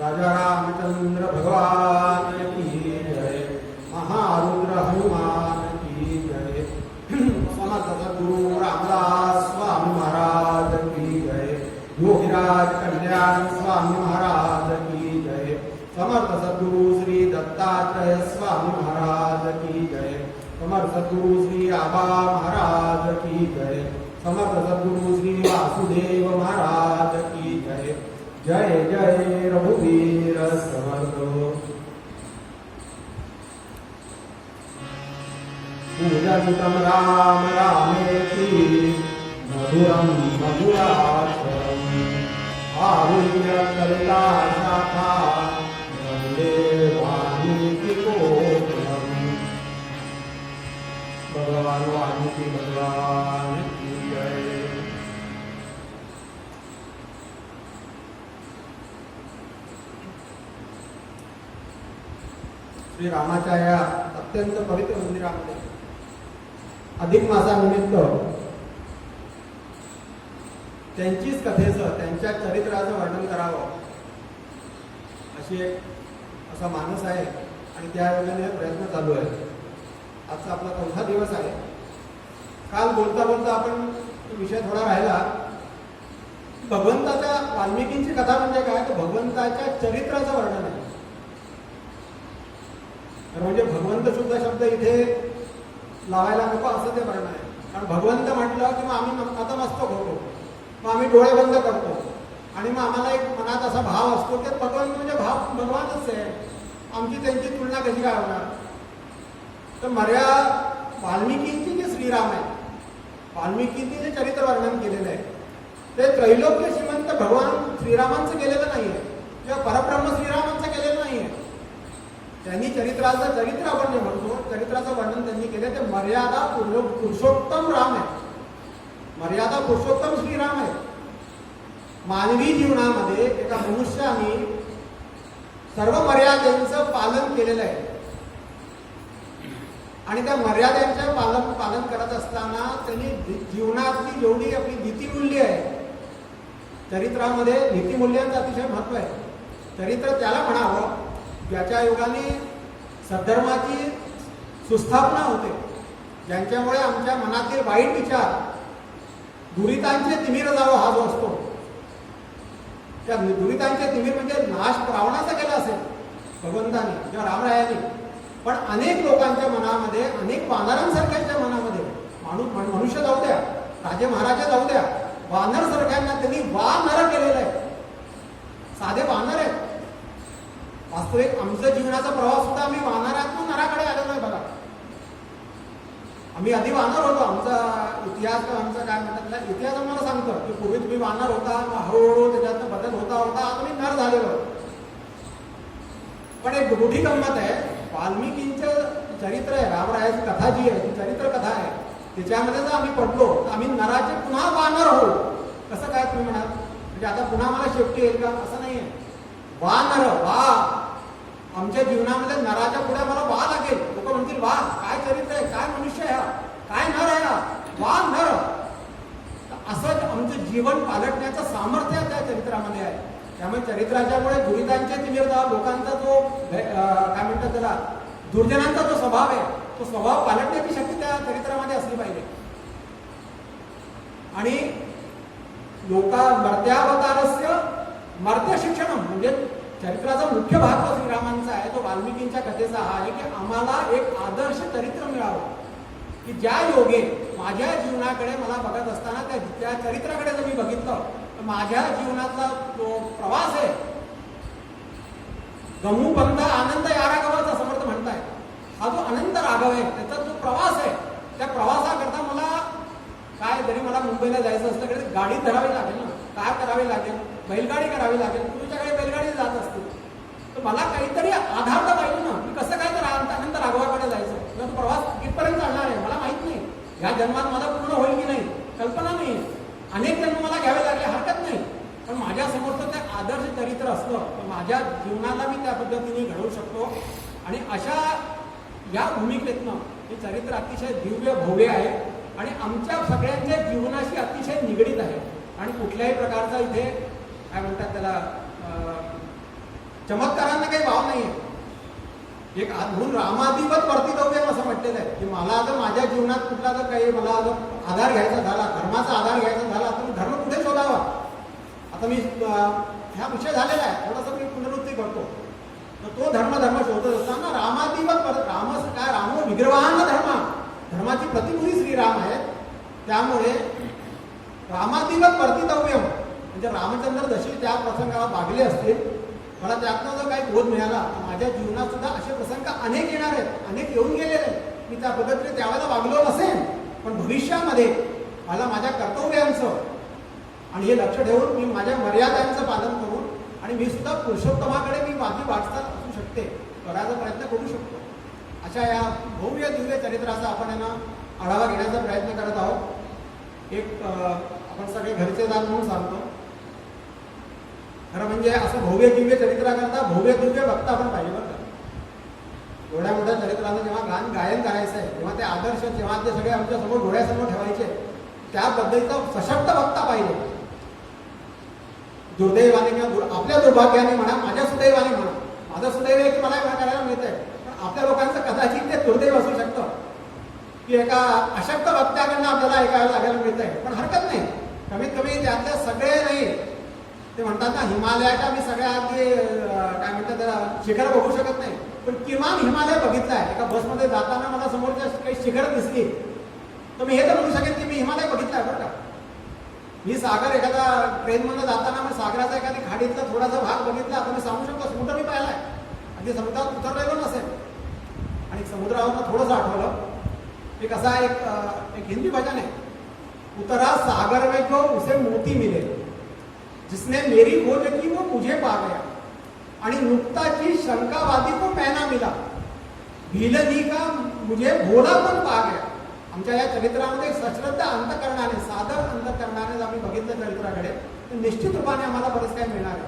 राजा रामचंद्र भगवान की जय, महारुद्र हनुमान की जय, समर्थ सद्गुरु रामदास स्वामी महाराज की जय, योगीराज कल्याण स्वामी महाराज की जय, समर्थ सद्गुरु श्री दत्तात्रेय स्वामी महाराज की जय, समर्थ सद्गुरु श्री आबा महाराज की जय, समर्थ सद्गुरु श्री वासुदेव महाराज की जय। जय जय रघुवीर समर्थ। पूजन्तं राम रामेति मधुरं मधुराक्षरम् आरुह्य कलिता शाखा वन्दे वाल्मीकिकोकिलम्। भगवान वाल्मीकि भगवान की जय। श्री रामाच्या या अत्यंत पवित्र मंदिरामध्ये अधिक मासानिमित्त त्यांचीच कथेचं, त्यांच्या चरित्राचं वर्णन करावं अशी एक असा मानस आहे आणि त्या योजनेने प्रयत्न चालू आहे। आजचा आपला 4था दिवस आहे। काल बोलता बोलता आपण विषय थोडा राहिला, भगवंताच्या वाल्मिकींची कथा म्हणजे काय, तर भगवंताच्या चरित्राचं वर्णन आहे। म्हणजे भगवंत सुद्धा शब्द इथे लावायला नको असं ते वर्णन आहे। कारण भगवंत म्हटलं की मग आम्ही नतमस्तक होतो, मग आम्ही डोळे बंद करतो आणि मग आम्हाला एक मनात असा भाव असतो की भगवंत म्हणजे भाव भगवानच आहे, आमची त्यांची तुलना कशी काय होणार। तर वाल्मिकींची जे श्रीराम आहे, वाल्मिकींनी जे चरित्र वर्णन केलेलं आहे ते त्रैलोक्य श्रीमंत भगवान श्रीरामांचं केलेलं नाही आहे किंवा परब्रह्म श्रीरामांचं केलेलं नाही आहे। त्यांनी चरित्र आपण जे म्हणतो चरित्राचं वर्णन त्यांनी केलं ते मर्यादा पुरुषोत्तम राम आहे, मर्यादा पुरुषोत्तम श्रीराम आहे। मानवी जीवनामध्ये एका मनुष्याने सर्व मर्यादांचं पालन केलेलं आहे आणि त्या मर्यादांचं पालन करत असताना त्यांनी जीवनातली जेवढी आपली नीतिमूल्य आहे, चरित्रामध्ये नीतिमूल्यांचं अतिशय महत्व आहे। चरित्र त्याला म्हणावं ज्याच्या योगाने सद्धर्माची सुस्थापना होते, ज्यांच्यामुळे आमच्या मनातील वाईट विचार दुरितांचे तिमिर जावं हा जो असतो, त्या दुरितांचे तिमिर म्हणजे नाश रावणाचा केला असेल भगवंताने किंवा रामरायाने, पण अनेक लोकांच्या मनामध्ये, अनेक वानरांसारख्यांच्या मनामध्ये, मनुष्य जाऊ द्या, राजे महाराजे जाऊ द्या, वानर सारख्यांना त्यांनी वानर केलेलं आहे। साधे वानर आहेत। वास्तविक आमचा जीवनाचा प्रवास सुद्धा आम्ही वानरातून नराकडे आलेलो आहे बघा। आम्ही आधी वानर होतो, आमचा इतिहास आमचा काय म्हणतात इतिहास आम्हाला सांगतो की पूर्वी तुम्ही वानर होता, हळूहळू त्याच्यात बदल होता होता आज आम्ही नर झालेलो। पण एक मोठी गंमत आहे, वाल्मिकींचं चरित्र आहे, रामरायाची कथा जी आहे ती चरित्र कथा आहे, त्याच्यामध्ये जर आम्ही पडलो तर आम्ही नराचे पुन्हा वानर हो. कसं काय तुम्ही म्हणाल? म्हणजे आता पुन्हा मला शेपटी येईल का? असं नाहीये. वानर, वा, आमच्या जीवनामध्ये नराच्या पुढे मला वा लागेल. लोक म्हणतील वा काय चरित्र आहे, काय मनुष्य आहे, काय नर आहे, वा नर. असं आमचं जीवन पालटण्याचं सामर्थ्य त्या चरित्रामध्ये आहे. त्यामुळे चरित्राच्यामुळे दुरितांचे तिमिरता, लोकांचा जो काय म्हणतात त्याला, दुर्जनांचा जो स्वभाव आहे, तो स्वभाव पालटण्याची शक्ती त्या चरित्रामध्ये असली पाहिजे. आणि मर्त्यावतारस्य मर्त्य शिक्षण म्हणजे चरित्राचा मुख्य भाग जो श्रीरामांचा आहे, तो वाल्मिकींच्या कथेचा हा आहे की आम्हाला एक आदर्श चरित्र मिळावं, की ज्या योगे माझ्या जीवनाकडे मला बघत असताना त्या चरित्राकडे जर मी बघितलं तर माझ्या जीवनातला जो प्रवास आहे, गमू पंथ आनंद या राघवाचा समर्थ म्हणताय, हा जो अनंत राघव आहे त्याचा जो प्रवास आहे, त्या प्रवासाकरता मला काय, जरी मला मुंबईला जायचं असलं तरी गाडी धरावी लागेल ना, काय करावी लागेल, बैलगाडी करावी लागेल. तुमच्याकडे बैलगाडी जात असते तर मला काहीतरी आधार तर पाहिजे ना. मी कसं काय तर अनंत राघवाकडे जायचं, तो प्रवास कितपर्यंत चालणार आहे मला माहित नाही. या जन्मात मला पूर्ण होईल की नाही कल्पना नाही. अनेक जन्म मला घ्यावे लागले, हरकत नाही. पण माझ्यासमोरचं ते आदर्श चरित्र असलं तर माझ्या जीवनाला मी त्या पद्धतीने घडवू शकतो. आणि अशा या भूमिकेतनं हे चरित्र अतिशय दिव्य भव्य आहे आणि आमच्या सगळ्यांच्या जीवनाशी अतिशय निगडीत आहे. आणि कुठल्याही प्रकारचा इथे काय म्हणतात त्याला, चमत्कारांना काही भाव नाही आहे. एक म्हणून रामादिवत वर्तितव्य असं म्हटलेलं आहे की मला जर माझ्या जीवनात कुठला जर काही मला जर आधार घ्यायचा झाला, धर्माचा आधार घ्यायचा झाला तर मी धर्म कुठे शोधावा. आता मी ह्या विषय झालेला आहे, थोडासा मी पुनरुक्ती करतो. तर तो धर्म शोधत असताना रामादिवत राम काय, राम विग्रहान धर्माची प्रतिनिधी श्रीराम आहे. त्यामुळे रामादिवत वर्तितव्यम म्हणजे रामचंद्र जसे त्या प्रसंगाला वागले असतील, मला त्यातनं जर काही बोध मिळाला तर माझ्या जीवनात सुद्धा असे प्रसंग अनेक येणार आहेत, अनेक येऊन गेलेले आहेत. मी त्या पद्धतीने त्यावेळेला वागलो नसेल, पण भविष्यामध्ये मला माझ्या कर्तव्यांचं आणि हे लक्ष ठेवून मी माझ्या मर्यादांचं पालन करून आणि मी सुद्धा पुरुषोत्तमाकडे मी माझी वाटचाल असू शकते, करायचा प्रयत्न करू शकतो. अशा या भव्य दिव्य चरित्राचा आपण यांना आढावा घेण्याचा प्रयत्न करत आहोत. एक आपण सगळे घरचे दान म्हणून सांगतो. खरं म्हणजे असं भव्य दिव्य चरित्राकरता भव्य दिव्य वक्ता आपण पाहिजे बरं का. एवढ्या मोठ्या चरित्रानं जेव्हा गायन करायचं आहे तेव्हा ते आदर्श जेव्हा ते सगळे आमच्या समोर डोळ्यासमोर ठेवायचे, त्या पद्धतीचा सशक्त वक्ता पाहिजे. दुर्दैवाने किंवा आपल्या दुर्भाग्याने म्हणा, माझ्या सुदैवाने म्हणा, माझं सुदैव आहे की मला करायला मिळत आहे, पण आपल्या लोकांचं कदाचित ते दुर्दैव असू शकतं की एका अशक्त वक्त्याकडनं आपल्याला ऐकायला लागायला मिळत आहे. पण हरकत नाही, कमीत कमी त्यातल्या सगळे नाही ते म्हणतात ना, हिमालयाच्या आम्ही सगळ्या अगदी काय म्हणतात त्याला शिखर बघू शकत नाही, पण किमान हिमालय बघितला आहे. एका बसमध्ये जाताना मला समोरच्या काही शिखर दिसली तर मी हे तर म्हणू शकेन की मी हिमालय बघितला आहे बरं का. मी सागर एखादा ट्रेनमधून जाताना मी सागराचा एखादी खाडीतला थोडासा भाग बघितला तर मी सांगू शकतो समुद्र मी पाहिलाय. अगदी समुद्रात उतरलेलो नसेल. आणि समुद्रावरनं थोडंसं आठवलं, एक असा एक हिंदी भजन आहे, उतरा सागर में जो उसे मोती मिले, जिसने मेरी खोज की वो मुझे पा गया, आणि नुकताची शंकावादी को पैना मिला, भीलनी का मुझे भोला पण पा गया. आमच्या या चरित्रामध्ये सश्रद्ध अंतकरणाने, सादर अंतकरणाने आम्ही बघितलं चरित्राकडे तर निश्चित रूपाने आम्हाला बरंच काय मिळणार आहे.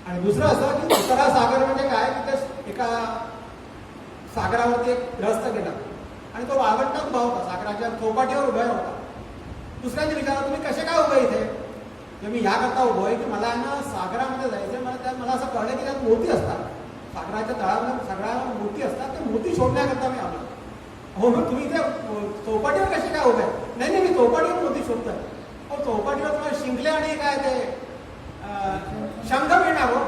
आणि दुसरं असं की उतरा सागर म्हणजे काय की ते एका सागरावरती एक ग्रस्त गेला आणि तो वाळवंटात उभा होता, सागराच्या चौपाटीवर उभा होता. दुसऱ्यांनी विचारलं तुम्ही कसे काय उभे इथे? तर मी ह्याकरता उभं आहे की मला ना सागरामध्ये जायचं, मला असं कळलं की त्यात मोती असतात, सागराच्या तळामध्ये सगळ्या मोती असतात, ते मोती शोधण्याकरता मी आलो. हो मग तुम्ही इथे चौपाटीवर कसे काय उभे? नाही मी चौपाटीवर मोती शोधतोय. हो चौपाटीवर तुम्हाला शिंकले आणि काय ते शंख मिळणार हो,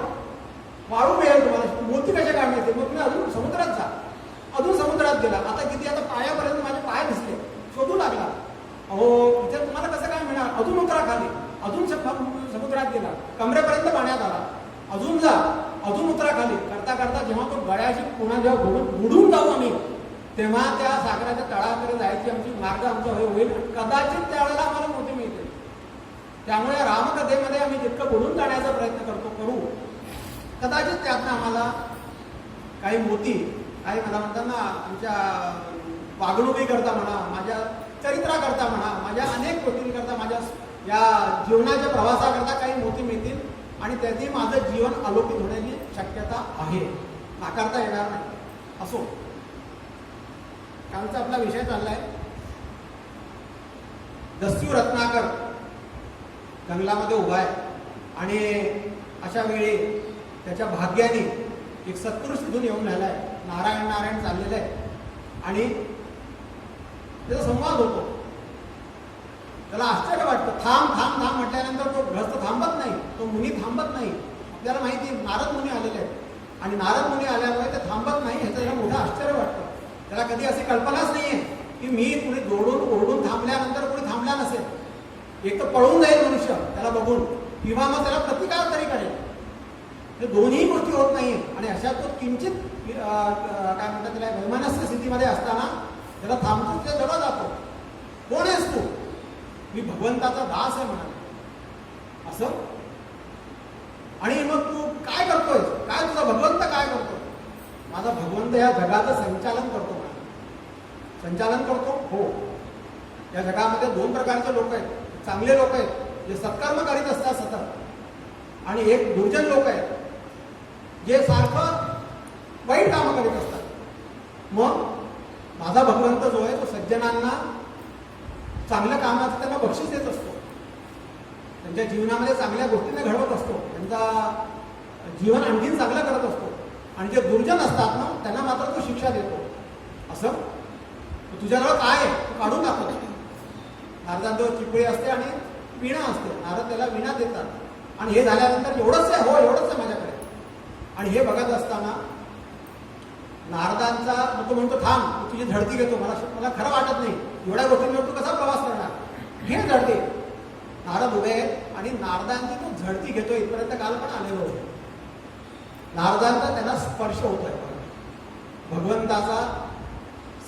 वाळू मिळेल तुम्हाला, मोती कसे काय मिळते? मग तुम्ही अजून समुद्रात जा. अजून समुद्रात गेला, आता किती, आता पायापर्यंत माझे पाय दिसले, शोधू लागला. अहो इथे तुम्हाला कसं काय मिळणार? अजून उतरा खाली, अजून समुद्रात गेला, कमरेपर्यंत पाण्यात आला, अजून जा, अजून उतरा खाली. करता करता जेव्हा तो गळ्याशी पुन्हा जेव्हा बुडून जाऊ आम्ही, तेव्हा त्या सागराच्या तळाकडे जायची आमची मार्ग आमचा होईल. कदाचित त्यावेळेला आम्हाला मोती मिळते. त्यामुळे रामकथेमध्ये आम्ही जितकं बुडून जाण्याचा प्रयत्न करू, कदाचित त्यातनं आम्हाला काही मोती, काही मला म्हणतात ना आमच्या वागणुकीकरता म्हणा, माझ्या चरित्राकरता म्हणा, माझ्या अनेक गोष्टींकरता, माझ्या या जीवनाच्या प्रवासाकरता काही मोती मिळतील आणि त्याची माझं जीवन अलौकिक होण्याची शक्यता आहे, नाकारता येणार नाही. असो, कालचा आपला विषय चाललाय दस्यू रत्नाकर जंगलामध्ये उभा आहे आणि अशा वेळी त्याच्या भाग्याने एक सत्पुरुष तिथून येऊन राहिलाय, नारायण नारायण चाललेलं आहे आणि त्याचा संवाद होतो. त्याला आश्चर्य वाटतं. थांब थांब थांब म्हटल्यानंतर तो ग्रस्त थांबत नाही, तो मुनी थांबत नाही. आपल्याला माहिती नारद मुनी आलेले आहेत आणि नारद मुनी आल्यामुळे ते थांबत नाही, ह्याचं त्याला मोठं आश्चर्य वाटतं. त्याला कधी अशी कल्पनाच नाहीये की मी कुणी जोडून ओढून थांबल्यानंतर कोणी थांबला नसेल. एक तर पळून जाईल मनुष्य त्याला बघून किंवा मग त्याला प्रतिकार तरी करेल. हे दोन्ही गोष्टी होत नाहीये आणि अशा तो किंचित काय म्हणतात त्याला वैमनस्य स्थितीमध्ये असताना त्याला थांबतो, त्या जवळ जातो. कोण आहेस तू? मी भगवंताचा दास आहे म्हणाले असं. आणि मग तू काय करतोय? काय तुझा भगवंत काय करतो? माझा भगवंत या जगाचं संचालन करतो म्हणाले. संचालन करतो? हो. या जगामध्ये दोन प्रकारचे लोक आहेत. चांगले लोक आहेत जे सत्कर्म करीत असतात सतत, आणि एक दुर्जन लोक आहेत जे सारखं वाईट कामं करीत असतात. मग माझा भगवंत जो आहे तो सज्जनांना चांगल्या कामाचं त्यांना बक्षीस देत असतो, त्यांच्या जीवनामध्ये चांगल्या गोष्टींना घडवत असतो, त्यांचा जीवन आणखीन चांगलं करत असतो. आणि जे दुर्जन असतात ना त्यांना मात्र तो शिक्षा देतो. असं तुझ्याजवळ काय आहे तू काढून दाखवतो. नारदांजवळ चिपळी असते आणि विणा असते. नारद त्याला विणा देतात आणि हे झाल्यानंतर एवढंच आहे, हो एवढंच आहे माझ्याकडे. आणि हे बघत असताना नारदांचा तो म्हणतो थांब, तू तुझी झडती घेतो, मला खरं वाटत नाही एवढ्या गोष्टींवर तू कसा प्रवास करणार, घे झडती. नारद उभे आहेत आणि नारदांची तो झडती घेतो. इथपर्यंत काल पण आलेलो होतो. नारदांचा त्यांना स्पर्श होतोय, भगवंताचा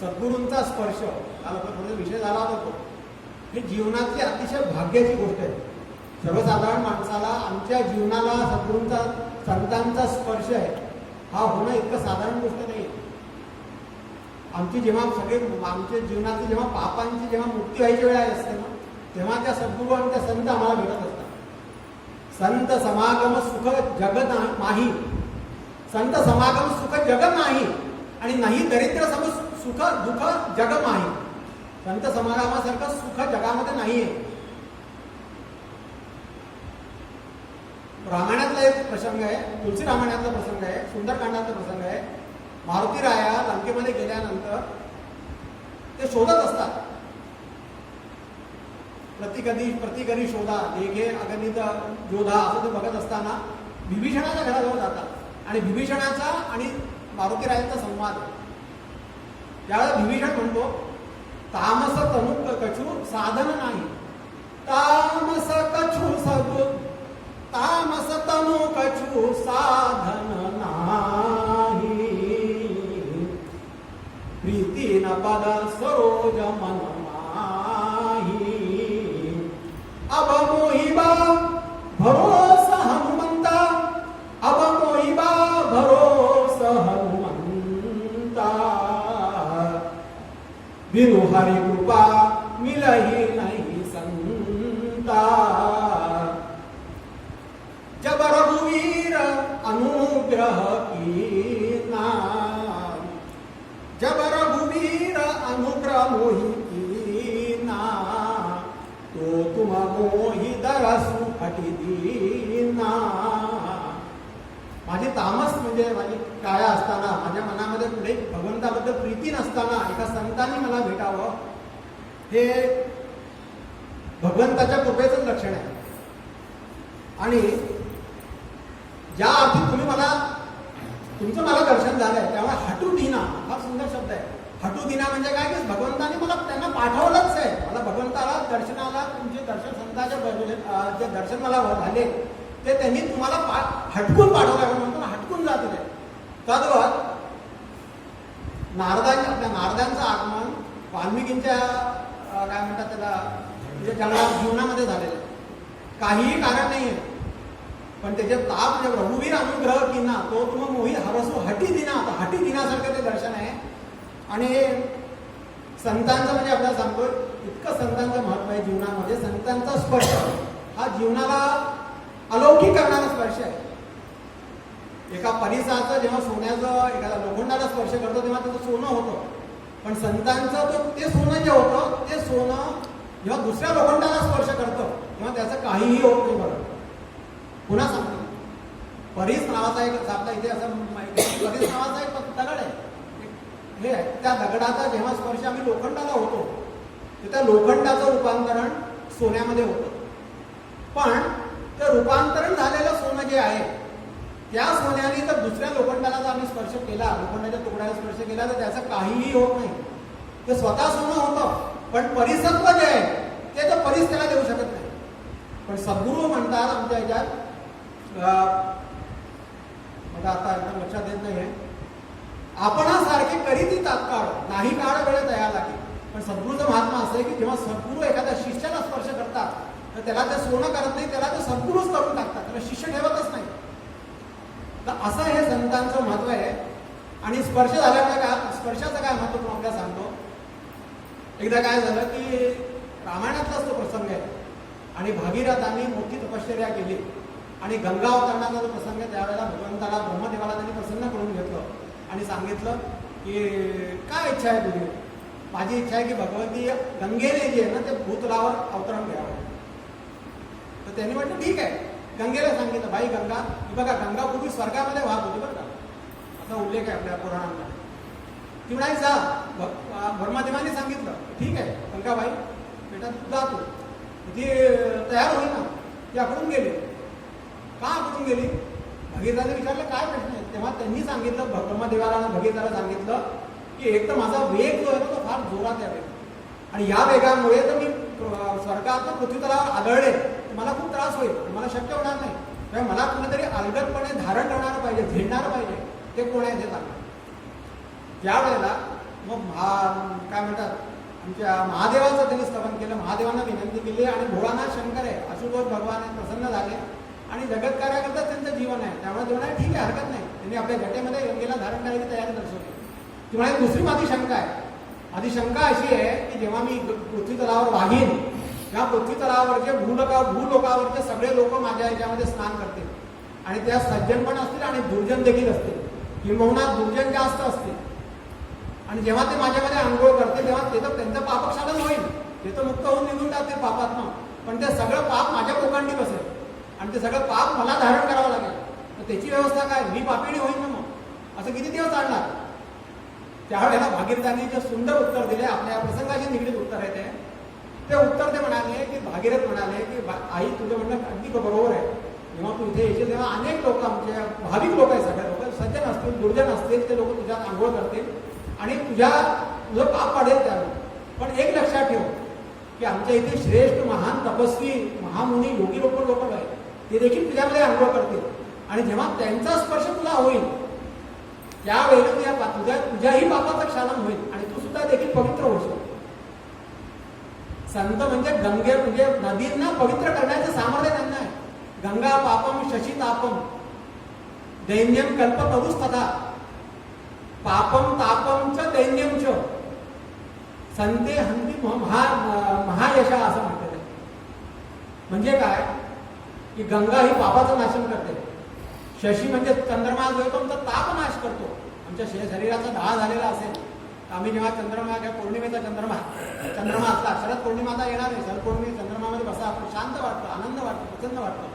सद्गुरूंचा स्पर्श. काल आपला थोडा विषय झाला होता. ही जीवनाची अतिशय भाग्याची गोष्ट आहे. सर्वसाधारण माणसाला आमच्या जीवनाला सद्गुरूंचा संतांचा स्पर्श आहे हा होणं इतकं साधारण गोष्ट नाही. आमची जेव्हा आमच्या जीवनाची जेव्हा पापांची जेव्हा मुक्ती व्हायची वेळ असते ना तेव्हा त्या सद्गुरू आणि त्या संत आम्हाला भेटत असतात. संत समागम सुख जगत नाही, संत समागम सुख जगत नाही आणि नाही दरिद्र सम सुख दुःख जग नाही. संत समागमासारखं सुख जगामध्ये नाहीये. रामायणातला एक प्रसंग आहे, तुलसी रामायणातला प्रसंग आहे, सुंदरकांडातला प्रसंग आहे. मारुती राया लंकेमध्ये गेल्यानंतर ते शोधत असतात. प्रतिकरी शोधा देगे अगणित जोधा असं ते बघत असताना विभीषणाच्या घराजवळ जातात आणि विभीषणाचा आणि मारुती रायांचा संवाद. त्यावेळेला विभीषण म्हणतो तामस तनु कछु साधन नाही, तामस कछु सगु तामस तनु कछु साधन नाही, प्रीती न पद सरोज मन माही, अब मोहिबा भरोसा हनुमंता, अब मोहिबा भरोसा हनुमंता, बिनु हरि कृपा मिलही नहीं संता, जब रघुवीर अनुग्रह कीना, जब रघुवीर अनुग्रह मोहि कीना, तो तुम मोहि दरसु हटि दीना. माझी तामस म्हणजे माझी काया असताना, माझ्या मनामध्ये पुढे भगवंताबद्दल प्रीती नसताना एका संतांनी मला भेटावं, हे भगवंताच्या कृपेचंच लक्षण आहे. आणि ज्या अर्थी तुमचं मला दर्शन झालंय त्यामुळे हटू दिना हा सुंदर शब्द आहे. हटू दिना म्हणजे काय की भगवंताने मला त्यांना पाठवलंच आहे. मला भगवंताला दर्शनाला तुमचे दर्शन संतांच्या जे दर्शन मला झाले ते त्यांनी तुम्हाला हटकून पाठवलं म्हणतो ना, हटकून जात होते. तद्वत नारदांचं आगमन वाल्मिकींच्या काय म्हणतात त्याला म्हणजे जंगलात जीवनामध्ये झालेलं आहे. काहीही कारण नाहीये. पण त्याचे ताप म्हणजे रघुवीर अनुग्रह किना तो तुम मोही हरसो हटी दिना, आता हटी दिनासारखं ते दर्शन आहे. आणि संतांचं म्हणजे आपल्याला सांगतो इतकं संतांचं महत्व आहे जीवनामध्ये. संतांचा स्पर्श हा जीवनाला अलौकिक करणारा स्पर्श आहे. एका परिसाचं जेव्हा सोन्याचं एखाद्या लोखंडाला स्पर्श करतो तेव्हा त्याचं सोनं होतं, पण संतांचं तो ते सोनं जे होतं ते सोनं जेव्हा दुसऱ्या लोखंडाला स्पर्श करतं तेव्हा त्याचं काहीही होत नाही. बरं पुन्हा सांगतो, परीस नावाचा एक आपला इथे असं परीस नावाचा एक दगड आहे, हे आहे. त्या दगडाचा जेव्हा स्पर्श आम्ही लोखंडाला होतो तर त्या लोखंडाचं रूपांतरण सोन्यामध्ये होतं. पण ते रूपांतरण झालेलं सोनं जे आहे त्या सोन्याने तर दुसऱ्या लोखंडाला जर आम्ही स्पर्श केला, लोखंडाच्या तुकड्याला स्पर्श केला तर त्याचं काहीही होत नाही. ते स्वतः सोनं होतं, पण परिसत्व जे आहे ते तर परीस त्याला देऊ शकत नाही. पण सद्गुरू म्हणतात आमच्या ह्याच्यात मला आता एकदम लक्षात येत नाही आहे, आपणासारखे करीती तात्काळ नाही काळ वेळ तयार लागेल. पण सद्गुरूचं महात्मा असं आहे की जेव्हा सद्गुरू एखाद्या शिष्याला स्पर्श करतात तर त्याला ते सोनं करत नाही, त्याला ते सद्गुरूच करून टाकतात, त्याला शिष्य ठेवतच नाही. तर असं हे संतांचं महत्व आहे. आणि स्पर्श झाल्यामुळे काय, स्पर्शाचं काय महत्व तुम्हाला आपल्याला सांगतो. एकदा काय झालं की रामायणातलाच तो प्रसंग आहे आणि भागीरथांनी मोठी तपश्चर्या केली आणि गंगा अवतरणाचा जो प्रसंग आहे त्यावेळेला भगवंताला ब्रह्मदेवाला त्यांनी प्रसन्न करून घेतलं आणि सांगितलं की काय इच्छा आहे तुझी. माझी इच्छा आहे की भगवती गंगेने जे आहे ना ते भूतलावर अवतरण घ्यावं. तर त्यांनी म्हटलं ठीक आहे. गंगेला सांगितलं भाई गंगा, बघा गंगा पूर्वी स्वर्गामध्ये वाहत होती बरं का, असा उल्लेख आहे आपल्या पुराणांमध्ये. ती म्हणाली जा. ब्रह्मदेवाने सांगितलं ठीक आहे गंगाबाई बेटा तू जा. तू ती तयार होईल ना. ती आकडून गेली. का आकडून गेली, भगीरथाने विचारलं काय प्रश्न आहे. तेव्हा त्यांनी सांगितलं, ब्रह्मदेवाला भगीरथाला सांगितलं की एक तर माझा वेग जो आहे तो फार जोरात आहे आणि या वेगामुळे तर मी स्वर्गात पृथ्वीतलावर आदळले मला खूप त्रास होईल, मला शक्य होणार नाही. तेव्हा मला कुणीतरी अलगदपणे धारण करणार पाहिजे, झेडणार पाहिजे. ते कोण आहे ते सांगा. त्यावेळेला मग काय म्हणतात आमच्या महादेवाचं त्यांनी स्तवन केलं, महादेवांना विनंती केली आणि भोळानाथ शंकर आहे आशुतोष भगवान प्रसन्न झाले आणि जगत कार्याकरता त्यांचं जीवन आहे. त्यामुळे ते म्हणाले ठीक आहे हरकत नाही. त्यांनी आपल्या घटेमध्ये गंगेला धारण करायची तयारी दर्शवली. ती म्हणाली दुसरी माझी शंका आहे. माझी शंका अशी आहे की जेव्हा मी पृथ्वी तलावर वागीन या पृथ्वी तलावरचे भूलोकावरचे सगळे लोक माझ्या याच्यामध्ये स्नान करतील आणि त्या सज्जन पण असतील आणि दुर्जन देखील असतील, किंबहुना दुर्जन जास्त असतील. आणि जेव्हा ते माझ्यामध्ये आंघोळ करते तेव्हा ते तर त्यांचं पापक्षालन होईल, ते तर मुक्त होऊन निघून जातील पापातनं, पण ते सगळं पाप माझ्या पोकांडी बसेल आणि ते सगळं पाप मला धारण करावं लागेल. तर त्याची व्यवस्था काय, मी पापिणी होईल ना मग, असं किती दिवस चालणार. त्यावेळेला भागीरथांनी जे सुंदर उत्तर दिले, आपल्या प्रसंगाशी निगडीत उत्तर आहे ते उत्तर ते म्हणाले की भागीरथ म्हणाले की आई तुझं म्हणणं अगदी बरोबर आहे. जेव्हा तू इथे येशील तेव्हा अनेक लोक आमचे भाविक लोक आहेत, सगळे लोक सज्जन असतील दुर्जन असतील ते लोक तुझ्यात आंघोळ करतील आणि तुझं पाप वाढेल त्यावेळी. पण एक लक्षात ठेव की आमच्या इथे श्रेष्ठ महान तपस्वी महामुनी योगी लोक आहेत, ते देखील तुझ्यामध्ये आंघोळ करतील आणि जेव्हा त्यांचा स्पर्श तुला होईल त्यावेळेला तुझ्याही पापाचं क्षालन होईल आणि तू सुद्धा देखील पवित्र होशील. संत म्हणजे गंगे म्हणजे नदींना पवित्र करण्याचं सामर्थ्य त्यांना आहे. गंगा पापम शशी तापम दैन्यम कल्पतरुस तथा पापम तापम च दैन्यम च संते हंती महायशा असं म्हणतात. म्हणजे काय की गंगा ही पापाचं नाशन करते. शशी म्हणजे चंद्रमा जो येतो तो ताप नाश करतो. आमच्या शरीराचा ढाळ झालेला असेल आम्ही जेव्हा चंद्रमा किंवा पौर्णिमेचा चंद्रमा असला, शरद पौर्णिमा आता येणार आहे, शरद पौर्णिमे चंद्रमामध्ये बसा आपण शांत वाटतं, आनंद वाटतो, प्रसन्न वाटतं.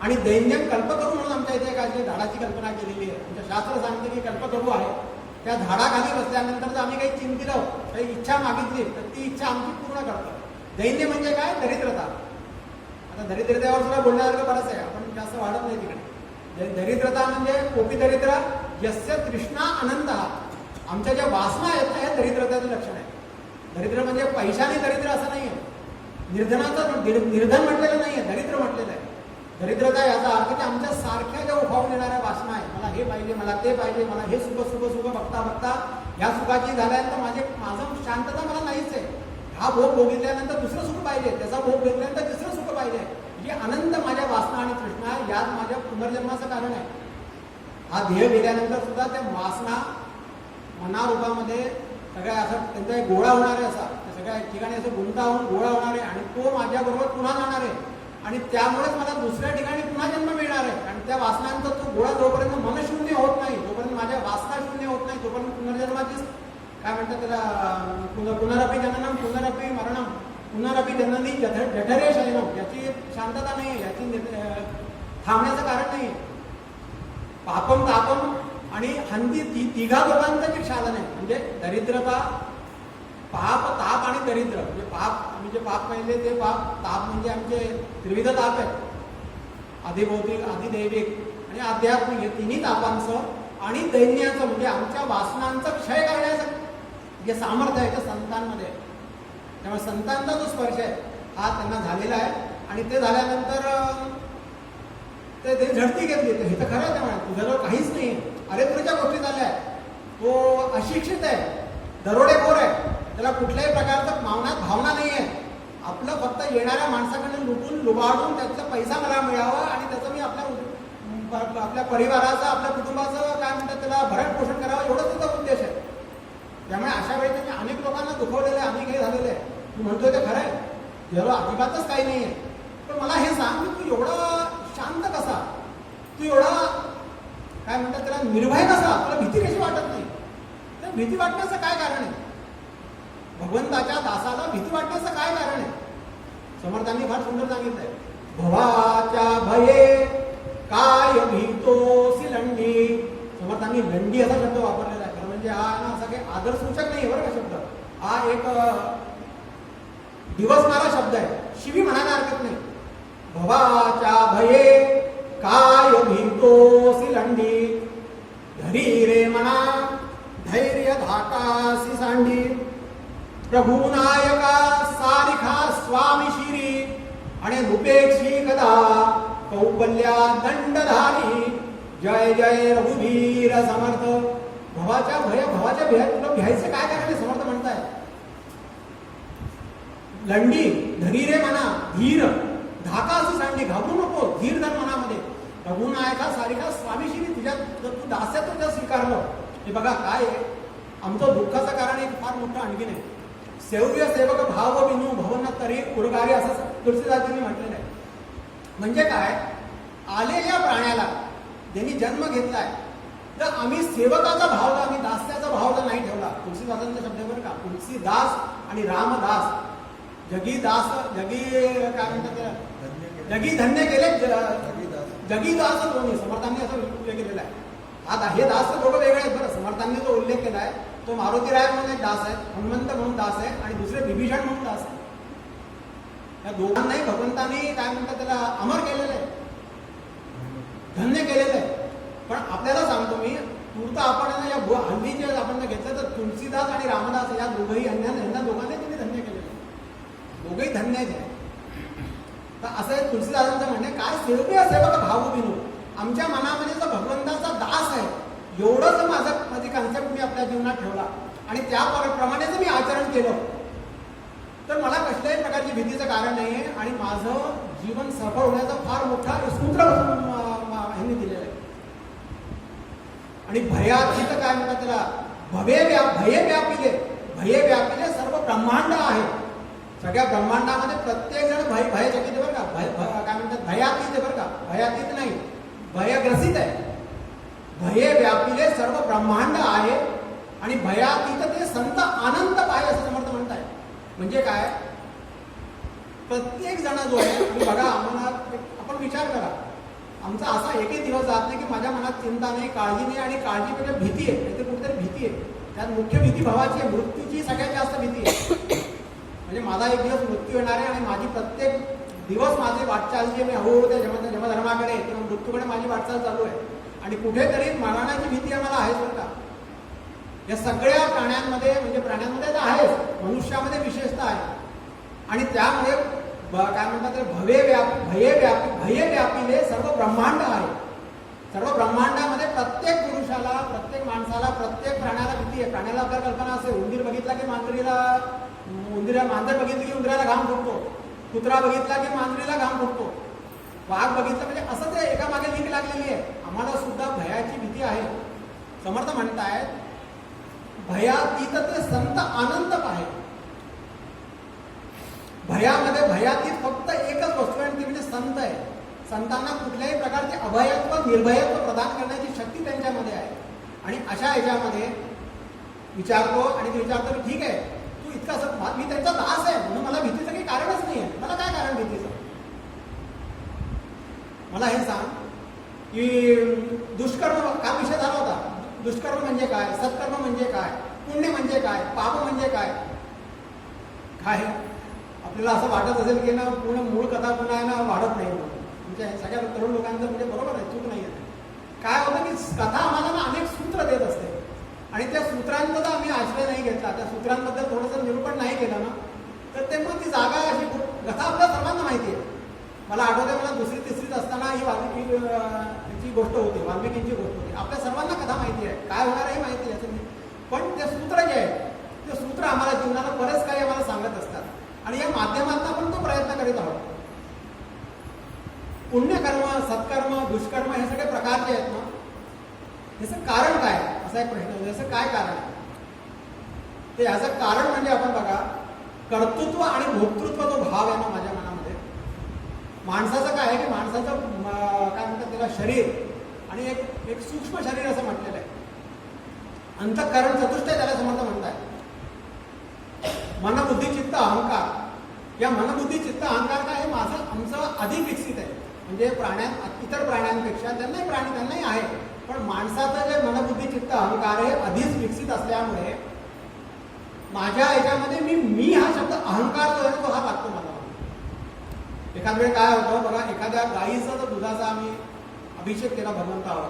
आणि दैन्यम कल्पतरू म्हणून आमच्या इथे काय झाडाची कल्पना केलेली आहे. आमच्या शास्त्र सांगते की कल्पतरू आहे, त्या झाडाखाली बसल्यानंतर जर आम्ही काही चिंतिलं, काही इच्छा मागितली तर ती इच्छा आमची पूर्ण करतं. दैन्य म्हणजे काय, दरिद्रता. आता दरिद्रतेवर सुद्धा बोलण्यासारखं बरंच आहे, आपण जास्त वाढत नाही तिकडे. दरिद्रता म्हणजे कोपी दरिद्र यस्य तृष्णा अनंत. आमच्या ज्या वासना आहेत ना हे दरिद्रतेचं लक्षण आहे. दरिद्र म्हणजे पैशाने दरिद्र असं नाही आहे, निर्धनाचं निर्धन म्हटलेलं नाही आहे, दरिद्र म्हटलेलं आहे. दरिद्रता याचा अर्थ की आमच्या सारख्या ज्या उभावून येणाऱ्या वासना आहेत, मला हे पाहिजे, मला ते पाहिजे, मला हे सुख बघता ह्या सुखाची झाल्यानंतर माझं शांतता मला नाहीच आहे. हा भोग भोगितल्यानंतर दुसरं सुख पाहिजे, त्याचा भोग घेतल्यानंतर तिसरं सुख पाहिजे. जी अनंत माझ्या वासना आणि तृष्णा यात माझ्या पुनर्जन्माचं कारण आहे. हा देह गेल्यानंतर सुद्धा त्या वासना मनारूपामध्ये सगळ्या असं त्यांचा एक गोळा होणार आहे, असा सगळ्या ठिकाणी असं गुंतावून गोळा होणार आहे आणि तो माझ्याबरोबर पुन्हा जाणार आहे आणि त्यामुळेच मला दुसऱ्या ठिकाणी पुन्हा जन्म मिळणार आहे. आणि त्या वासनांचा तो गोळा जोपर्यंत मनशून्य होत नाही, जोपर्यंत माझ्या वासना शून्य होत नाही, तोपर्यंत पुनर्जन्माचीच काय म्हणतात त्याला पुनरपी जननम पुनरपी मरणम पुनरपी जननी जठरे शयनम, याची शांतता नाही आहे, याची थांबण्याचं कारण नाही. पापम तापम आणि हंती तिघा दोघांचं जे साधन आहे, म्हणजे दरिद्रता, पाप, ताप आणि दरिद्र. म्हणजे पाप, आम्ही जे पाप पाहिले ते पाप, ताप म्हणजे आमचे त्रिविध ताप आहेत, आधिभौतिक, आधिदैविक आणि आध्यात्मिक. हे तिन्ही तापांचं आणि दैन्याचं म्हणजे आमच्या वासनांचं क्षय करण्याचं जे सामर्थ्य आहे ते संतांमध्ये. त्यामुळे संतांचा जो स्पर्श आहे हा त्यांना झालेला आहे आणि ते झाल्यानंतर ते झडती घेतली. तर हे तर खरं आहे. त्यामुळे तुझ्याजवळ काहीच नाही, अरे तुझ्या गोष्टी झाल्या, तो अशिक्षित आहे, दरोडेखोर आहे, त्याला कुठल्याही प्रकारचं भावना नाही आहे. आपलं फक्त येणाऱ्या माणसाकडे लुटून लुबाडून त्याचा पैसा मला मिळावा आणि त्याचं मी आपल्या परिवाराचं, आपल्या कुटुंबाचं काय म्हणतात त्याला भरण पोषण करावं, एवढंच त्याचा उद्देश आहे. त्यामुळे अशा वेळी त्यांनी अनेक लोकांना दुखवलेलं आहे, अनेक हे झालेलं आहे. तू म्हणतोय ते खरं आहे, तुझ्यावर अजिबातच काही नाही आहे. पण मला हे सांग की तू एवढा शांत कसा, तू एवढा काय म्हणतात त्याला निर्भय कसा, तुला भीती कशी वाटत नाही? तर भीती वाटण्याचं काय कारण आहे? भगवंताच्या दासाला भीती वाटण्याचं काय कारण आहे? समर्थांनी फार सुंदर सांगितलंय, भवाच्या भये काय भीतोसी लंडी. समर्थांनी लंडी असा शब्द वापरलेला आहे. खरं म्हणजे हा ना असा काही आदरसूचक नाही बरं का शब्द, हा एक दिवसणारा शब्द आहे, शिवी म्हणायला हरकत नाही. भवाच्या भये काय भीतोसी लंडी, धरी रे मना धैर्य धाकासी सांडी, प्रभू नायका सारिखा स्वामी शिरी आणि रुपेक्षी कदा कौपल्या दंडधारी, जय जय रघुवीर समर्थ. भवाच्या भवाच्या भयात तुला भ्यायचं काय कारण आहे? समर्थ म्हणताय लंडी, धरी रे मना, धीर, धाका अशी सांगली, घाबरू नको, धीर धर मनामध्ये. रघुनायका सारिका स्वामीशिरी, तुझ्या तू दास्यात तुझ्या स्वीकारलं. हे बघा काय आहे, आमचं दुःखाचं कारण एक फार मोठं आणखीन आहे. सेव्य सेवक भाव विनू भवन तरी उर्गारी, असं तुलसीदासांनी म्हटलेलं आहे. म्हणजे काय, आलेल्या प्राण्याला ज्यांनी जन्म घेतलाय, तर आम्ही सेवकाचा भावला, आम्ही दास्याचा भावला नाही ठेवला. तुलसीदासांचा शब्द बरं का, तुलसीदास आणि रामदास, जगी दास, जगी काय म्हणतात, जगी धन्य केले, जगी दास दोन्ही. समर्थांनी असं उल्लेख केलेला आहे. आता हे दास तर दोघं वेगळे आहेत बरं. समर्थांनी जो उल्लेख केला आहे तो मारुती राय म्हणून एक दास आहे, हनुमंत म्हणून दास आहे आणि दुसरे विभीषण म्हणून दास आहे. या दोघांनाही भगवंतांनी काय म्हणतात त्याला अमर केलेलं आहे, धन्य केलेलं आहे. पण आपल्याला सांगतो मी, तूर्त आपण या हल्लीचे आपण घेतलं तर तुलसीदास आणि रामदास या दोघंही यांना दोघांनी त्यांनी धन्य केलेलं आहे. दोघंही धन्य आहे. तर असं आहे तुलसीदासांचं म्हणणे, काय सेवक सेवक भाव विनू, आमच्या मनामध्ये जो भगवंताचा दास आहे, एवढंच माझी कन्सेप्ट मी आपल्या जीवनात ठेवला आणि त्याप्रमाणेच मी आचरण केलं, तर मला कसल्याही प्रकारची भीतीचं कारण नाही आहे आणि माझं जीवन सफळ होण्याचा फार मोठा सूत्र ह्यांनी दिलेलं आहे. आणि भयातीत काय म्हणतात त्याला, भये व्यापिले सर्व ब्रह्मांड आहे. सगळ्या ब्रह्मांडामध्ये प्रत्येक जण भयचकित बरं का, काय म्हणतात भयातीत बरं का, भयातीत नाही, भयग्रसित आहे. भये व्यापिले सर्व ब्रह्मांड आहे आणि भयातीत ते संत आनंद पाहे, असं समर्थ म्हणताय. म्हणजे काय, प्रत्येक जण जो आहे, बघा आम्हाला आपण विचार करा, आमचा असा एकही दिवस जात नाही की माझ्या मनात चिंता नाही, काळजी नाही आणि काळजीपेक्षा भीती आहे. इथे कुठेतरी भीती आहे. त्यात मुख्य भीती भावाची आहे, मृत्यूची सगळ्यात जास्त भीती आहे. म्हणजे माझा एक दिवस मृत्यू येणार आहे आणि माझी प्रत्येक दिवस माझी वाटचाल जी मी त्या जन्मधर्माकडे किंवा मृत्यूकडे माझी वाटचाल चालू आहे आणि कुठेतरी मरणाची भीती आम्हाला आहेच बरं का. या सगळ्या प्राण्यांमध्ये, म्हणजे प्राण्यांमध्ये तर आहेच, मनुष्यामध्ये विशेषतः आहे. आणि त्यामुळे काय म्हणतात, भये व्यापिले सर्व ब्रह्मांड आहे. सर्व ब्रह्मांडामध्ये प्रत्येक पुरुषाला, प्रत्येक माणसाला, प्रत्येक प्राण्याला भीती आहे. प्राण्याला आपल्या कल्पना असेल, उंदीर बघितला की मांजर बघितली की उंदराला घाम फुटतो, कुत्रा बघितला की मांजरीला घाम फुटतो. वाघ बघितलं म्हणजे असं ते एका मागे लिंक लागलेली आहे. आम्हाला सुद्धा भयाची भीती आहे. समर्थ म्हणतायत भयातीत ते संत आनंद पाहे. भयामध्ये भयातीत फक्त एकच वस्तू आहे ती म्हणजे संत आहे. संतांना कुठल्याही प्रकारचे अभयत्व निर्भयत्व प्रदान करण्याची शक्ती त्यांच्यामध्ये आहे. आणि अशा ह्याच्यामध्ये विचारतो आणि ते विचारतो की ठीक आहे तू इतका असं मी त्यांचा दास आहे म्हणून मला भीतीचं काही कारणच नाही आहे. मला काय कारण भीतीचं? मला हे सांग की दुष्कर्म का विषय झाला होता. दुष्कर्म म्हणजे काय, सत्कर्म म्हणजे काय, पुण्य म्हणजे काय, पाप म्हणजे काय. काय आपल्याला असं वाटत असेल की ना पूर्ण मूळ कथा पुन्हा आहे ना वाढत नाही म्हणजे सगळ्या तरुण लोकांचं म्हणजे बरोबर आहे, चूक नाही आहे. काय होतं की कथा आम्हाला ना अनेक सूत्र देत असते आणि त्या सूत्रांचा जर आम्ही आश्रय नाही घेतला, त्या सूत्रांबद्दल थोडंसं निरूपण नाही केलं ना तर ते मग ती जागा अशी कथा आपल्या सर्वांना माहिती आहे. मला आठवते मला दुसरी तिसरीत असताना ही वाल्मिकीची गोष्ट होती, वाल्मिकींची गोष्ट होती. आपल्या सर्वांना कथा माहिती आहे, काय होणार आहे माहिती आहे. पण ते सूत्र जे आहे ते सूत्र आम्हाला जीवनाला बरेच काही आम्हाला सांगत असतात आणि या माध्यमातून आपण तो प्रयत्न करीत आहोत. पुण्यकर्म, सत्कर्म, दुष्कर्म हे सगळे प्रकारचे आहेत ना, याचं कारण काय असा एक प्रश्न होतो. याचं काय कारण आहे ते याचं कारण म्हणजे आपण बघा कर्तृत्व आणि भोक्तृत्व जो भाव आहे ना माझ्या मनामध्ये. माणसाचं काय आहे की माणसाचं काय म्हणतात त्याला शरीर आणि एक सूक्ष्म शरीर असं म्हटलेलं आहे. अंतःकरण चतुष्टय त्याला समर्थ म्हणताय. मनबुद्धी चित्त अहंकार. या मनबुद्धी चित्त अहंकार काय हे माझं आमचं अधिक विकसित आहे. म्हणजे इतर प्राण्यांपेक्षा त्यांनाही आहे, पण माणसाचं जे मनबुद्धी चित्त अहंकार हे अधिक विकसित असल्यामुळे माझ्या याच्यामध्ये मी हा शब्द अहंकार जो आहे तो हा लागतो मला. एखाद वेळ काय होतं बघा, एखाद्या गाईचा जर दुधाचा आम्ही अभिषेक केला भगवंतावर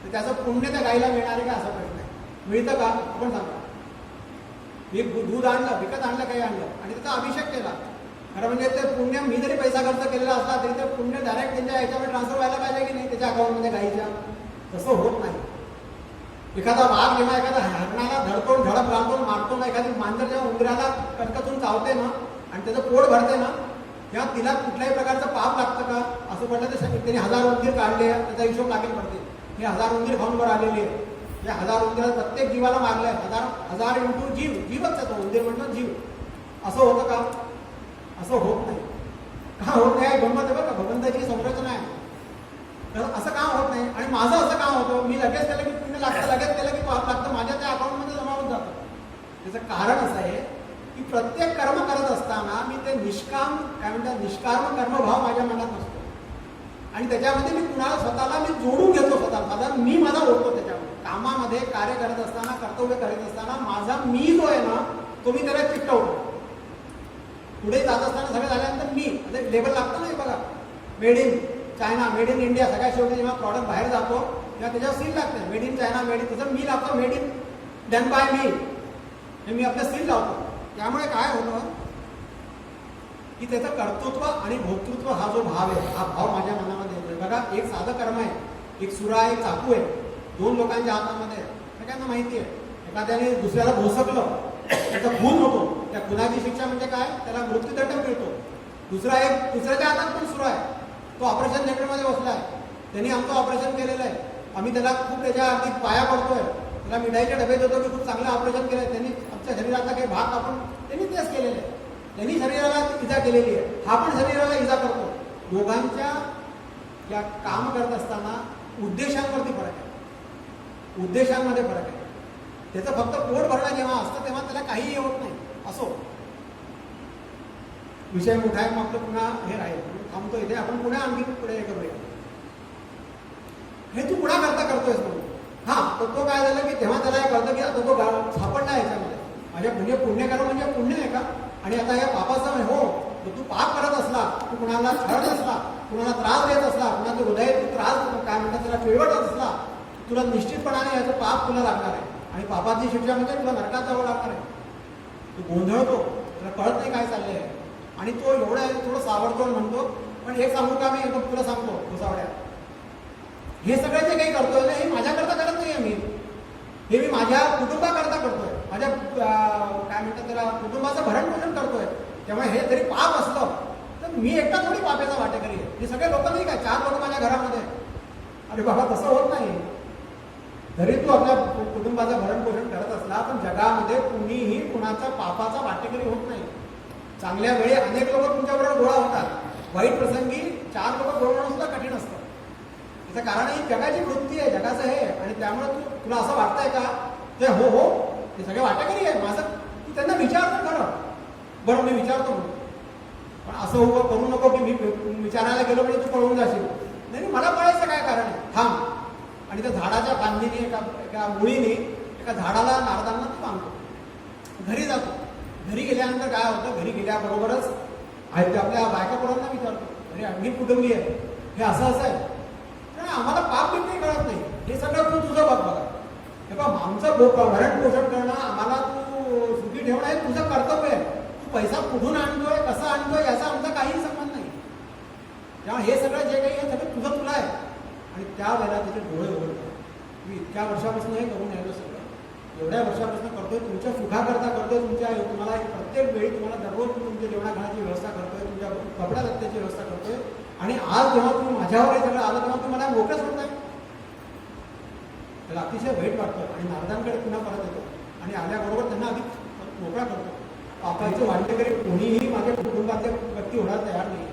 तर त्याचं पुण्य त्या गाईला मिळणार आहे का असा प्रश्न आहे. मिळतं का आपण सांगा. मी दूध आणलं, विकत आणलं, काही आणलं आणि त्याचा अभिषेक केला, खरं म्हणजे ते पुण्य मी जरी पैसा खर्च केलेला असला तरी ते पुण्य डायरेक्ट त्यांच्या याच्यावर ट्रान्सफर व्हायला पाहिजे की नाही त्याच्या अकाउंटमध्ये गाईच्या. तसं होत नाही. एखादा वाघ जेव्हा एखादा हरणाला धडकून झडप राहतो मारतो ना, एखादी मांजर जेव्हा उंदराला कटकतून चावते ना आणि त्याचं पोट भरते ना तेव्हा तिला कुठल्याही प्रकारचं पाप लागतं का असं म्हटलं तर त्यांनी 1000 उंदीर काढले त्याचा हिशोब लागेल पडते. हे 1000 उंदीर खाऊन वर आलेली आहे. या 1000 उंदीरात प्रत्येक जीवाला मारलंय. 1000 इंटू जीवच आहे. उंदीर म्हटलं जीव. असं होतं का? असं होत नाही. का होत नाही गंमत आहे बरं का, भगवंताची संरचना आहे. तर असं काम होत नाही. आणि माझं असं काम होतं मी लगेच केलं की पुण्य लागतं, लगेच केलं की पाप लागतं, माझ्या त्या अकाउंटमध्ये जमा होत जातं. त्याचं कारण असं आहे की प्रत्येक कर्म करत असताना मी ते निष्काम काय म्हणतात निष्काम कर्मभाव माझ्या मनात नसतो आणि त्याच्यामध्ये मी कुणाला स्वतःला मी जोडून घेतो. स्वतः माझा ओढतो त्याच्यामध्ये. कामामध्ये कार्य करत असताना, कर्तव्य करत असताना माझा मी जो आहे ना तो मी त्याला चिकटवतो. पुढे जात असताना सगळं झाल्यानंतर मी लेबल लागतं नाही बघा, made in China, made in India. सगळ्या शेवटी जेव्हा प्रॉडक्ट बाहेर जातो तेव्हा त्याच्यावर सील लागते, made in China, made in. तसं मी लावतो मेड इन डन बाय मी, हे मी आपलं सील लावतो. त्यामुळे काय होतं की त्याचं कर्तृत्व आणि भोक्तृत्व हा जो भाव आहे हा भाव माझ्या मनामध्ये येतो. बघा एक साधं कर्म आहे, एक सुरा एक चाकू आहे, 2 लोकांच्या हातामध्ये. सगळ्यांना माहिती आहे एखाद्याने दुसऱ्याला भोसकलं त्याचा खून होतो. त्या खुनाची शिक्षा म्हणजे काय, त्याला मृत्यूदंड मिळतो. दुसऱ्याच्या हातात पण सुरू आहे, तो ऑपरेशन थिएटरमध्ये बसला आहे, त्यांनी आमचं ऑपरेशन केलेलं आहे, आम्ही त्याला खूप त्याच्या अगदी पाया पडतोय, त्याला मिठाईचे डबे देतो की खूप चांगलं ऑपरेशन केलं आहे, त्यांनी आमच्या शरीरातला काही भाग आपण त्यांनी तेच केलेलं आहे. त्यांनी शरीराला इजा केलेली आहे, हा पण शरीराला इजा करतो. दोघांच्या या काम करत असताना उद्देशांवरती फरक आहे, उद्देशांमध्ये फरक आहे. त्याचं फक्त पोट भरणं जेव्हा असतं तेव्हा त्याला काहीही होत नाही. असो विषय मोठा आहे, मग आपलं पुन्हा हे राहील. थांबतो इथे, आपण पुन्हा आणखी पुढे हे करूया. हे तू पुन्हा करतोयस म्हणून. हा तो काय झालं की तेव्हा त्याला हे कळतं की आता तो सापडला याच्यामध्ये माझ्या म्हणजे पुण्यकर्म म्हणजे पुण्य आहे का, आणि आता या पापाचा हो तू पाप करत असला, तू कुणाला छळत असला, कुणाला त्रास देत असला, कुणाचं हृदय त्रास काय म्हणतात त्याला पिळवत असला, तुला निश्चितपणाने याचं पाप तुला लागणार आहे आणि पापाची शिक्षा म्हणजे तुला नरकात जावं लागणार आहे. तू गोंधळतो, तुला कळत नाही काय चाललंय आहे आणि तो एवढं थोडं सावरतो म्हणतो. पण एक सांगू का मी एकदम तुला सांगतो भुसावड्या, हे सगळं जे काही करतोय ना हे माझ्याकरता करत नाही आहे. हे मी माझ्या कुटुंबाकरता करतोय, माझ्या काय म्हणतात त्याला कुटुंबाचं भरणपोषण करतोय. त्यामुळे हे जरी पाप असलं तर तर मी एकटा थोडी पाप्याचा वाटेकरी आहे, मी सगळे लोक नाही काय, 4 लोक माझ्या घरामध्ये. अरे बाबा तसं होत नाही. जरी तू आपल्या कुटुंबाचं भरण पोषण करत असला पण जगामध्ये कुणीही कुणाचा पापाचा वाटेकरी होत नाही. चांगल्या वेळी अनेक लोक तुमच्याबरोबर गोळा होतात, वाईट प्रसंगी 4 लोक गोळा होणं सुद्धा कठीण असतं. त्याचं कारण ही जगाची वृत्ती आहे, जगाचं हे. आणि त्यामुळे तुला असं वाटतंय का ते हो ते सगळे वाटेकरी आहे माझं, तू त्यांना विचारतो खरं, बरं मी विचारतो म्हणून, पण असं करू नको की मी विचारायला गेलो म्हणजे तू पळून जाशील. नाही मला पळायचं काय कारण आहे, थांब. आणि त्या झाडाच्या फांदीने एका मुळीने एका झाडाला नारदांना तू बांधतो, घरी जातो. घरी गेल्यानंतर काय होतं, घरी गेल्याबरोबरच आहे ते आपल्या बायका पोरांना विचारतो, अरे अंगी कुटुंबी आहे, हे असं आहे. कारण आम्हाला पाप बिप काही कळत नाही, हे सगळं तू तुझं बघ बघा. हे बघ आमचं भरण पोषण करणं, आम्हाला तू सुखी ठेवणं हे तुझं कर्तव्य आहे. तू पैसा कुठून आणतोय, कसा आणतोय याचा आमचा काही संबंध नाही. तेव्हा हे सगळं जे काही आहे सगळं तुझं तुला आहे. आणि त्यावेळेला तिथे डोळे उघडतात. मी इतक्या वर्षापासून हे करून यायलो सगळं, एवढ्या वर्षापासून करतोय, तुमच्या सुखाकरता करतोय, तुम्हाला प्रत्येक वेळी तुम्हाला दररोज तुमच्या जेवणाखाण्याची व्यवस्था करतोय, तुमच्या कपड्या लत्त्याची व्यवस्था करतोय. आणि आज जेव्हा तुम्ही माझ्यावर हे सगळं आलं तेव्हा तुम्ही मला मोकळं सोडताय, त्याला अतिशय वाईट वाटतं. आणि नारदांकडे पुन्हा परत येतो आणि आल्याबरोबर त्यांना अधिक मोकळा करतो. पापाचे वाटेकरी कोणीही माझ्या कुटुंबातल्या व्यक्ती होणार तयार नाही.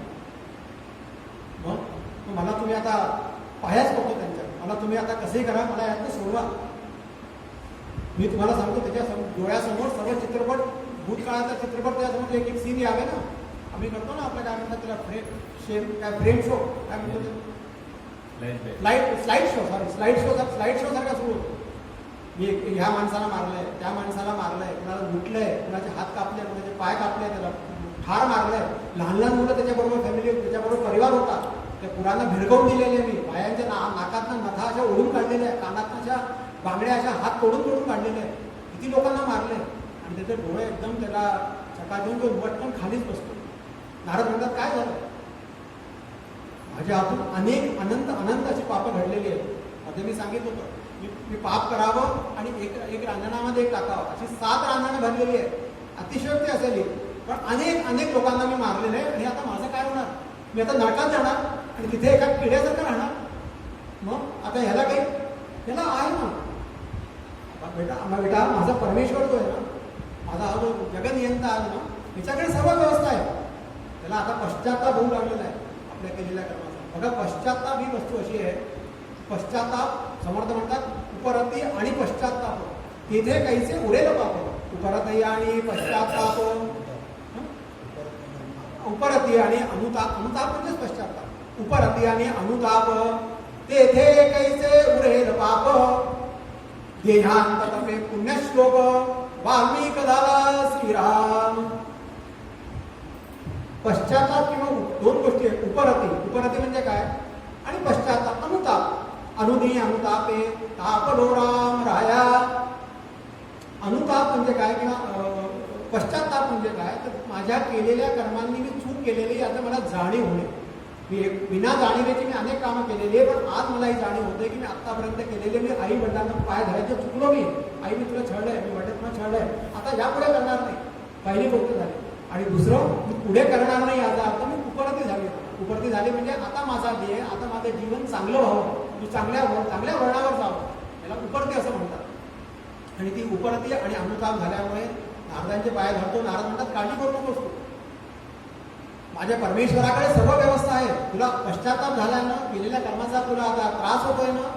मग मला तुम्ही आता पायाच पडतो त्यांच्या, मला तुम्ही आता कसेही करा, मला यातनं सोडवा. मी तुम्हाला सांगतो त्याच्या डोळ्यासमोर सर्व चित्रपट, भूतकाळाचा चित्रपट त्यासमोर एक एक सीन यावे ना. आम्ही करतो ना आपल्या काय म्हणतात त्याला फ्रेम शो काय म्हणतो ते, स्लाइड शो सारखा सुरू होतो. मी ह्या माणसाला मारलंय, त्या माणसाला मारलंय, कुणाला लुटलंय, कुणाचे हात कापले, कुणाचे पाय कापले, त्याला ठार मारलंय. लहान लहान मुलं त्याच्याबरोबर फॅमिली, त्याच्याबरोबर परिवार होता. त्या पुरांना भिरकवून दिलेले, मी पायांच्या नाकातनं नथा अशा ओढून काढलेल्या, कानातनं अशा बांगड्या अशा हात तोडून काढलेले आहे. किती लोकांना मारले. आणि त्याचे डोळे एकदम त्याला चका देऊन तो वटकन खालीच बसतो. नारद म्हणतात काय झालं, माझ्या हातून अनेक अनंत अशी पापं घडलेली आहेत. मध्ये मी सांगितलं होतं मी पाप करावं आणि एक रांजणामध्ये एक टाकावं, अशी 7 रांजणं भरलेली आहे. अतिशयोक्ती असेल पण अनेक लोकांना मी मारलेलं आहे. आणि आता माझं काय होणार, मी आता नरकात जाणार आणि तिथे एका किड्यासारखं राहणार. मग आता ह्याला आहे ना बेटा माझा परमेश्वर जो आहे ना, माझा हा जो जगनियंता आहे ना, याच्याकडे सर्व व्यवस्था आहे. त्याला आता पश्चाताप होऊ लागलेला आहे आपल्या केलेल्या कर्माचा. बघा पश्चाताप ही वस्तू अशी आहे, पश्चाताप समर्थ म्हणतात उपरती आणि पश्चाताप, तिथे काहीचे उरेल पाप. उपरती आणि पश्चाताप, उपरती आणि अनुताप म्हणजेच पश्चाताप. उपरती आणि अनुताप तेथे काहीचे उरेल पाप. देहांत तपे पुण्यश्लोक वाल्मिक झाला श्रीराम. पश्चाताप किंवा 2 गोष्टी आहेत. उपरती म्हणजे काय आणि पश्चाताप अनुताप. अनुतापे तापलो राम राया. अनुताप म्हणजे काय किंवा पश्चाताप म्हणजे काय, तर माझ्या केलेल्या कर्मांनी मी चूक केलेली आता मला जाणीव होणे. मी बिना जाणीवेची मी अनेक कामं केलेली आहे, पण आज मला ही जाणीव होते की मी आतापर्यंत केलेले, मी आई वडिलांना पाय धरायचे चुकलो. मी आई मी तुला छळलंय, मी वडिलांना तुला छळलंय, आता यापुढे करणार नाही, पहिली गोष्ट झाली. आणि दुसरं मी पुढे करणार नाही याचा अर्थ मी उपरती झाली म्हणजे आता माझा ध्येय, आता माझं जीवन चांगलं व्हावं, मी चांगल्या वळणावर जावं, याला उपरती असं म्हणतात. आणि ती उपरती आणि अनुताप झाल्यामुळे नारदांचे पाय धरतो. नारद म्हणतात काळजी करू नकोस तू, माझ्या परमेश्वराकडे सर्व व्यवस्था आहे. तुला पश्चाताप झालाय ना, केलेल्या कर्माचा तुला आता त्रास होतोय ना,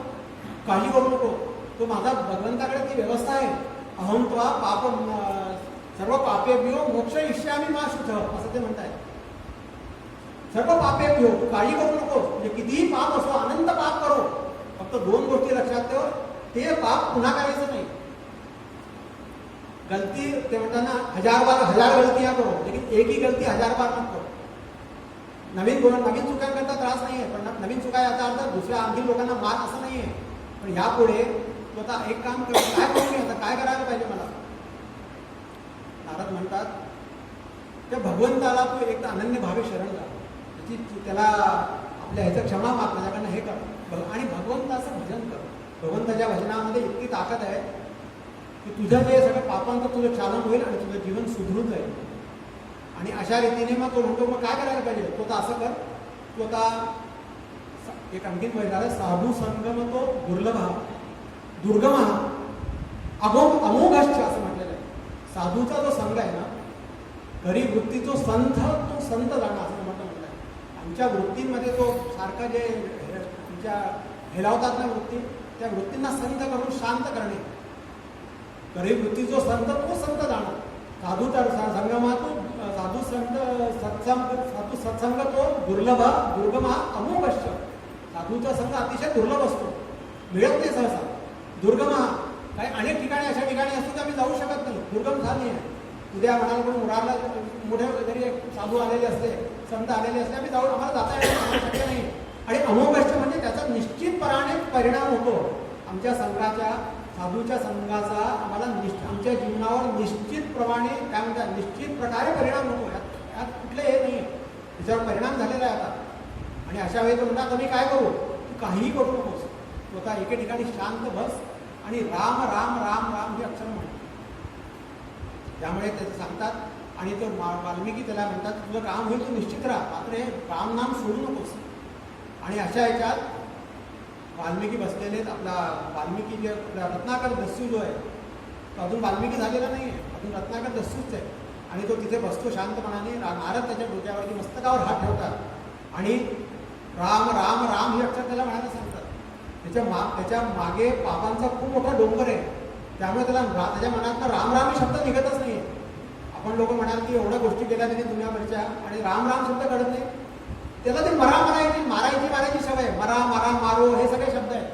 काळजी करू नको. तो माझा भगवंताकडे ती व्यवस्था आहे. अहं त्वा पाप सर्व पापेभ्यो मोक्ष इष्यामि मा शुचः असं ते म्हणताय. सर्व पापेभ्यो, काळजी करू नको. म्हणजे कितीही पाप असो, अनंत पाप करो, फक्त 2 गोष्टी लक्षात ठेव, ते पाप पुन्हा करायचं नाही. गलती ते म्हणताना 1000 गलतियां करो, लेकिन एक ही गलती 1000 बार मत करो. नवीन चुकांकरता त्रास नाही आहे, पण नवीन चुका याचा अर्थ दुसऱ्या आणखी लोकांना मार असं नाही आहे. पण यापुढे तू आता एक काम कर, काय करू मी आता, काय करायला पाहिजे मला. नारद म्हणतात त्या भगवंताला तू एक अनन्य भावे शरण जा, त्याला आपल्या ह्याचं क्षमा माग, त्याच्याकडनं हे कर आणि भगवंताचं भजन कर. भगवंताच्या भजनामध्ये इतकी ताकद आहे की तुझं जे सगळं पापांचं तुझं चालन होईल आणि तुझं जीवन सुधरून जाईल. आणि अशा रीतीने मग तो म्हणतो मग काय करायला पाहिजे, तो तर असं कर, तो आता एक आणखीन महिला साधू संगम तो दुर्गम अमोघश्च असं म्हटलेलं आहे. साधूचा जो संघ आहे ना, खरी वृत्ती तो संत जाणं असं म्हटलं आहे. आमच्या वृत्तींमध्ये तो सारखा जे आमच्या हेलावतात ना वृत्ती, त्या वृत्तींना संत करून शांत करणे. खरी वृत्ती जो संत तो संत जाणं. साधूचा संगमा तो साधू सत्संग तो दुर्गम अमोघश्च. साधूचा संघ अतिशय दुर्लभ असतो, मिळत नाही सहसा. दुर्गम काही अनेक ठिकाणी अशा ठिकाणी असतो की आम्ही जाऊ शकत नाही, दुर्गम झाली आहे. उद्या म्हणाल पण मुरारला मोठे जरी एक साधू आलेले असते, संत आलेले असते, आम्ही जाऊन आम्हाला जाता येणं शक्य नाही. आणि अमोघश्च म्हणजे त्याचा निश्चितपणाने परिणाम होतो. आमच्या संघाच्या साधूच्या संघाचा आम्हाला आमच्या जीवनावर निश्चितप्रमाणे काय म्हणतात निश्चित प्रकारे परिणाम होतो. यात कुठले हे नाही, त्याच्यावर परिणाम झालेला आहे आता. आणि अशा वेळी तो म्हणतात मी काय करू, तू काहीही करू नकोस, तू आता एके ठिकाणी शांत बस आणि राम राम राम राम हे अक्षर म्हण. त्यामुळे त्याचं सांगतात. आणि तो वाल्मिकी त्याला म्हणतात तुझं काम होईल, तू निश्चित राहा, मात्र हे राम नाम सोडू नकोस. आणि अशा ह्याच्यात वाल्मिकी बसलेले आपला वाल्मिकी जे रत्नाकर दस्यू जो आहे तो अजून वाल्मिकी झालेला नाही आहे, अजून रत्नाकर दस्यूच आहे. आणि तो तिथे बसतो शांतपणाने. नारद त्याच्या डोक्यावरती मस्तकावर हात ठेवतात आणि राम राम राम हे अक्षर त्याला म्हणायला सांगतात. त्याच्या मागे पापांचा खूप मोठा डोंगर आहे, त्यामुळे त्याच्या मनातनं राम राम हे शब्द निघतच नाही. आपण लोक म्हणाल की एवढ्या गोष्टी केल्या त्यांनी दुनियाभरच्या आणि राम राम शब्द कळत नाही. त्याला ती मारायची सवय, मरा मारा मारो हे सगळे शब्द आहेत.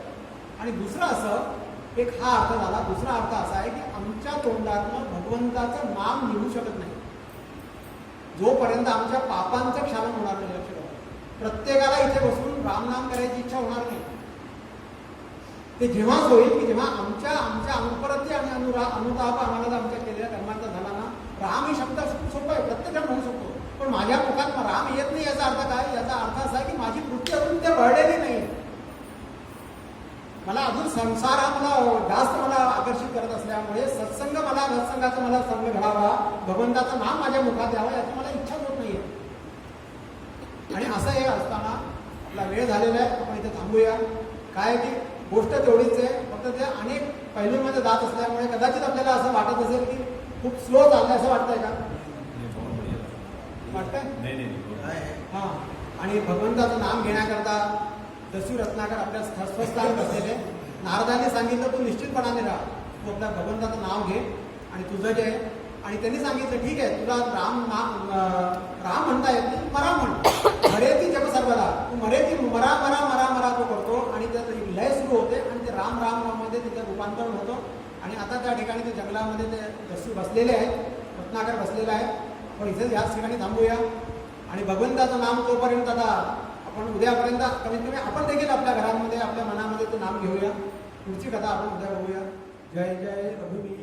आणि दुसरं असं एक हा अर्थ झाला. दुसरा अर्थ असा आहे की आमच्या तोंडातनं भगवंताचं नाम निघू शकत नाही जोपर्यंत आमच्या पापांचं क्षालन होणार नाही. लक्ष ठेवा, प्रत्येकाला इथे बसून रामनाम करायची इच्छा होणार नाही. ते जेव्हाच होईल की जेव्हा आमच्या अनुपरती आणि अनुताप आम्हाला आमच्या केलेल्या कर्मांचा झाला ना. राम ही शब्द खूप सोपं आहे, प्रत्येकजण म्हणू शकतो, पण माझ्या मुखात राम येत नाही. याचा अर्थ काय, याचा अर्थ असा आहे की माझी वृत्ती अजून ते वळलेली नाही. मला अजून संसार हा मला आकर्षित करत असल्यामुळे सत्संगाचा मला संघ घडावा, भगवंताचं नाम माझ्या मुखात यावं याची मला इच्छा होत नाहीये. आणि असं हे असताना आपला वेळ झालेला आहे, आपण इथे थांबूया. काय की गोष्ट तेवढीच आहे, फक्त ते अनेक पैलूंमध्ये जात असल्यामुळे कदाचित आपल्याला असं वाटत असेल की खूप स्लो चाललंय, असं वाटतंय का? वाटतंय? हां. आणि भगवंताचं नाम घेण्याकरता दस्यू रत्नाकर आपल्या स्वस्थान बसलेले. नारदांनी सांगितलं तू निश्चितपणाने राहा, तू आपल्या भगवंताचं नाव घे आणि तुझं जे आहे. आणि त्यांनी सांगितलं ठीक आहे, तुला राम म्हणता येत नाही, मरा म्हण, मरेती जप सर्वदा, तू मरेती मरा मरा मरा मरा तो करतो. आणि त्यात लय सुरू होते आणि ते राम राम मध्ये तिचं रूपांतरण होतं. आणि आता त्या ठिकाणी ते जंगलामध्ये ते दस्यू बसलेले आहेत, रत्नाकर बसलेला आहे. आपण इथेच याच ठिकाणी थांबूया. आणि भगवंताचं नाम तोपर्यंत आता आपण उद्यापर्यंत कमीत कमी आपण देखील आपल्या घरांमध्ये आपल्या मनामध्ये ते नाम घेऊया. पुढची कथा आपण उद्या बघूया. जय जय रघुवीर.